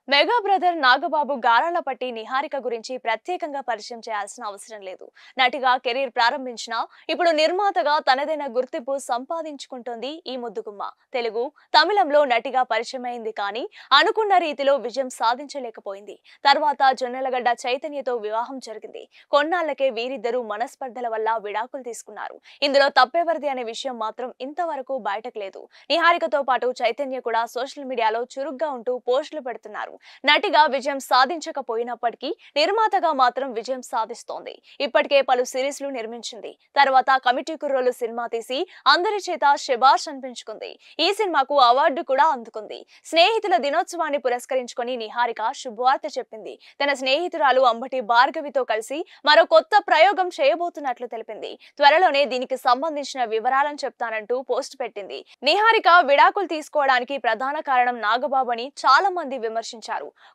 Mega brother Nagababu గారాలపట్టి నిహారిక గురించి ప్రత్యేకంగా పరిచయం చేయాల్సిన అవసరం లేదు. నటిగా కెరీర్ ప్రారంభించినా ఇప్పుడు నిర్మాతగా తనదైన గుర్తింపు సంపాదించుకుంటోంది ఈ ముద్దుగుమ్మ. తెలుగు, తమిళంలో నటిగా పరిచయమైంది కానీ అనుకున్న రీతిలో విజయం సాధించలేకపోయింది. తర్వాత జొన్నలగడ్డ చైతన్యతో వివాహం జరిగింది. కొన్నాళ్లకే వీరిద్దరూ మనస్పర్ధల వల్ల విడాకులు తీసుకున్నారు. ఇందులో తప్పెవరిది అనే విషయం మాత్రం ఇంతవరకు బయటకు లేదు. నిహారికతో పాటు చైతన్య కూడా సోషల్ మీడియాలో చురుగ్గా ఉంటూ పోస్టులు పెడుతున్నారు. నటిగా విజయం సాధించకపోయినప్పటికీ నిర్మాతగా మాత్రం విజయం సాధిస్తోంది. ఇప్పటికే పలు సిరీస్లు నిర్మించింది. తర్వాత కమిటీ కుర్రోలు సినిమా తీసి అందరి చేత శభాష్ అనిపించుకుంది. ఈ సినిమాకు అవార్డు కూడా అందుకుంది. స్నేహితుల దినోత్సవాన్ని పురస్కరించుకొని నిహారిక శుభవార్త చెప్పింది. తన స్నేహితురాలు అంబటి భార్గవితో కలిసి మరో కొత్త ప్రయోగం చేయబోతున్నట్లు తెలిపింది. త్వరలోనే దీనికి సంబంధించిన వివరాలను చెప్తానంటూ పోస్ట్ పెట్టింది. నిహారిక విడాకులు తీసుకోవడానికి ప్రధాన కారణం నాగబాబు అని చాలా మంది విమర్శించారు.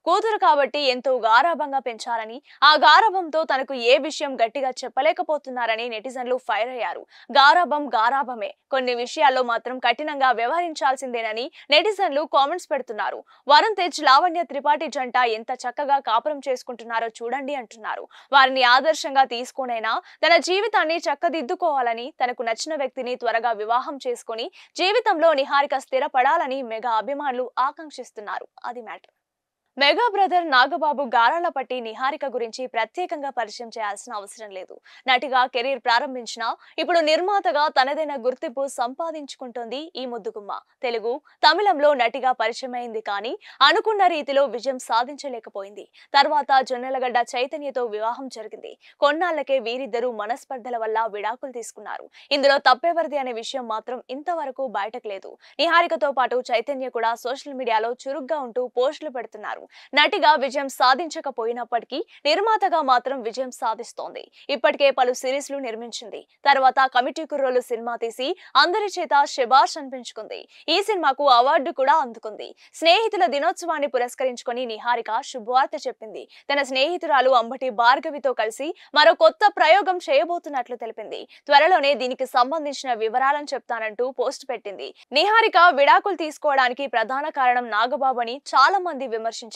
కూతురు కాబట్టి ఎంతో గారాబంగా పెంచారని, ఆ గారాబంతో తనకు ఏ విషయం గట్టిగా చెప్పలేకపోతున్నారని నెటిజన్లు ఫైర్ అయ్యారు. గారాబం గారాబమే, కొన్ని విషయాల్లో మాత్రం కఠినంగా వ్యవహరించాల్సిందేనని నెటిజన్లు కామెంట్స్ పెడుతున్నారు. వరుణ్ తేజ్, లావణ్య త్రిపాఠి జంట ఎంత చక్కగా కాపురం చేసుకుంటున్నారో చూడండి అంటున్నారు. వారిని ఆదర్శంగా తీసుకొనైనా తన జీవితాన్ని చక్కదిద్దుకోవాలని, తనకు నచ్చిన వ్యక్తిని త్వరగా వివాహం చేసుకుని జీవితంలో నిహారిక స్థిరపడాలని మెగా అభిమానులు ఆకాంక్షిస్తున్నారు. అది మ్యాటర్. మెగా బ్రదర్ నాగబాబు గారాలపట్టి నిహారిక గురించి ప్రత్యేకంగా పరిచయం చేయాల్సిన అవసరం లేదు. నటిగా కెరీర్ ప్రారంభించినా ఇప్పుడు నిర్మాతగా తనదైన గుర్తింపు సంపాదించుకుంటోంది ఈ ముద్దుగుమ్మ. తెలుగు, తమిళంలో నటిగా పరిచయమైంది కానీ అనుకున్న రీతిలో విజయం సాధించలేకపోయింది. తర్వాత జొన్నలగడ్డ చైతన్యతో వివాహం జరిగింది. కొన్నాళ్లకే వీరిద్దరూ మనస్పర్ధల వల్ల విడాకులు తీసుకున్నారు. ఇందులో తప్పెవరిది అనే విషయం మాత్రం ఇంతవరకు బయటకు లేదు. నిహారికతో పాటు చైతన్య కూడా సోషల్ మీడియాలో చురుగ్గా ఉంటూ పోస్టులు పెడుతున్నారు. నటిగా విజయం సాధించకపోయినప్పటికీ నిర్మాతగా మాత్రం విజయం సాధిస్తోంది. ఇప్పటికే పలు సిరీస్లు నిర్మించింది. తర్వాత కమిటీ కుర్రోలు సినిమా తీసి అందరి చేత శభాష్ అనిపించుకుంది. ఈ సినిమాకు అవార్డు కూడా అందుకుంది. స్నేహితుల దినోత్సవాన్ని పురస్కరించుకొని నిహారిక శుభవార్త చెప్పింది. తన స్నేహితురాలు అంబటి భార్గవితో కలిసి మరో కొత్త ప్రయోగం చేయబోతున్నట్లు తెలిపింది. త్వరలోనే దీనికి సంబంధించిన వివరాలను చెప్తానంటూ పోస్ట్ పెట్టింది. నిహారిక విడాకులు తీసుకోవడానికి ప్రధాన కారణం నాగబాబు అని చాలా మంది విమర్శించారు.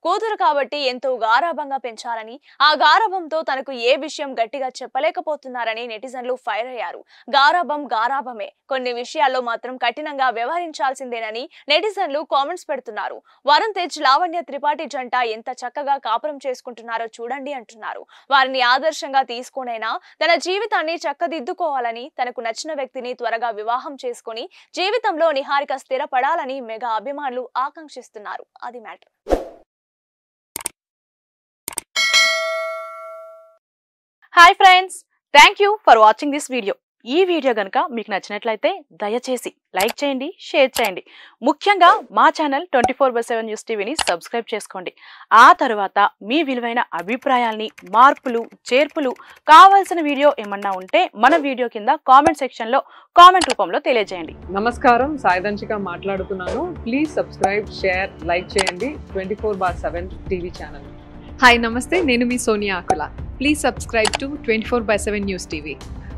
కూతురు కాబట్టి ఎంతో గారాబంగా పెంచారని, ఆ గారాబంతో తనకు ఏ విషయం గట్టిగా చెప్పలేకపోతున్నారని నెటిజన్లు ఫైర్ అయ్యారు. గారాబం గారాబమే, కొన్ని విషయాల్లో మాత్రం కఠినంగా వ్యవహరించాల్సిందేనని నెటిజన్లు కామెంట్స్ పెడుతున్నారు. వరుణ్ తేజ్, లావణ్య త్రిపాఠి జంట ఎంత చక్కగా కాపురం చేసుకుంటున్నారో చూడండి అంటున్నారు. వారిని ఆదర్శంగా తీసుకొనైనా తన జీవితాన్ని చక్కదిద్దుకోవాలని, తనకు నచ్చిన వ్యక్తిని త్వరగా వివాహం చేసుకుని జీవితంలో నిహారిక స్థిరపడాలని మెగా అభిమానులు ఆకాంక్షిస్తున్నారు. అది matter. Hi friends, thank you for watching this video. ఈ వీడియో గనుక మీకు నచ్చినట్లయితే దయచేసి లైక్ చేయండి, షేర్ చేయండి. ముఖ్యంగా మా ఛానల్ 24/7 న్యూస్ టీవీని సబ్స్క్రైబ్ చేసుకోండి. ఆ తర్వాత మీ విలువైన అభిప్రాయాల్ని, మార్పులు, చేర్పులు, కావాల్సిన వీడియో ఏమన్నా ఉంటే మన వీడియో కింద కామెంట్ సెక్షన్లో కామెంట్ రూపంలో తెలియజేయండి. నమస్కారం, సాయిదంచిక మాట్లాడుతున్నాను. ప్లీజ్ సబ్స్క్రైబ్, షేర్, లైక్ చేయండి 24/7 టీవీ ఛానల్. హాయ్ నమస్తే, నేను మీ Sonia Akula. Please subscribe to 24/7 news TV.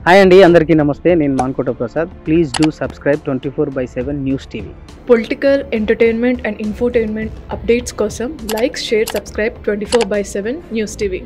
Hi అండి, అందరికీ నమస్తే. నేను Mankota Prasad. Please do subscribe 24/7 news TV. Political, entertainment and infotainment updates కోసం like, share, subscribe 24/7 news TV.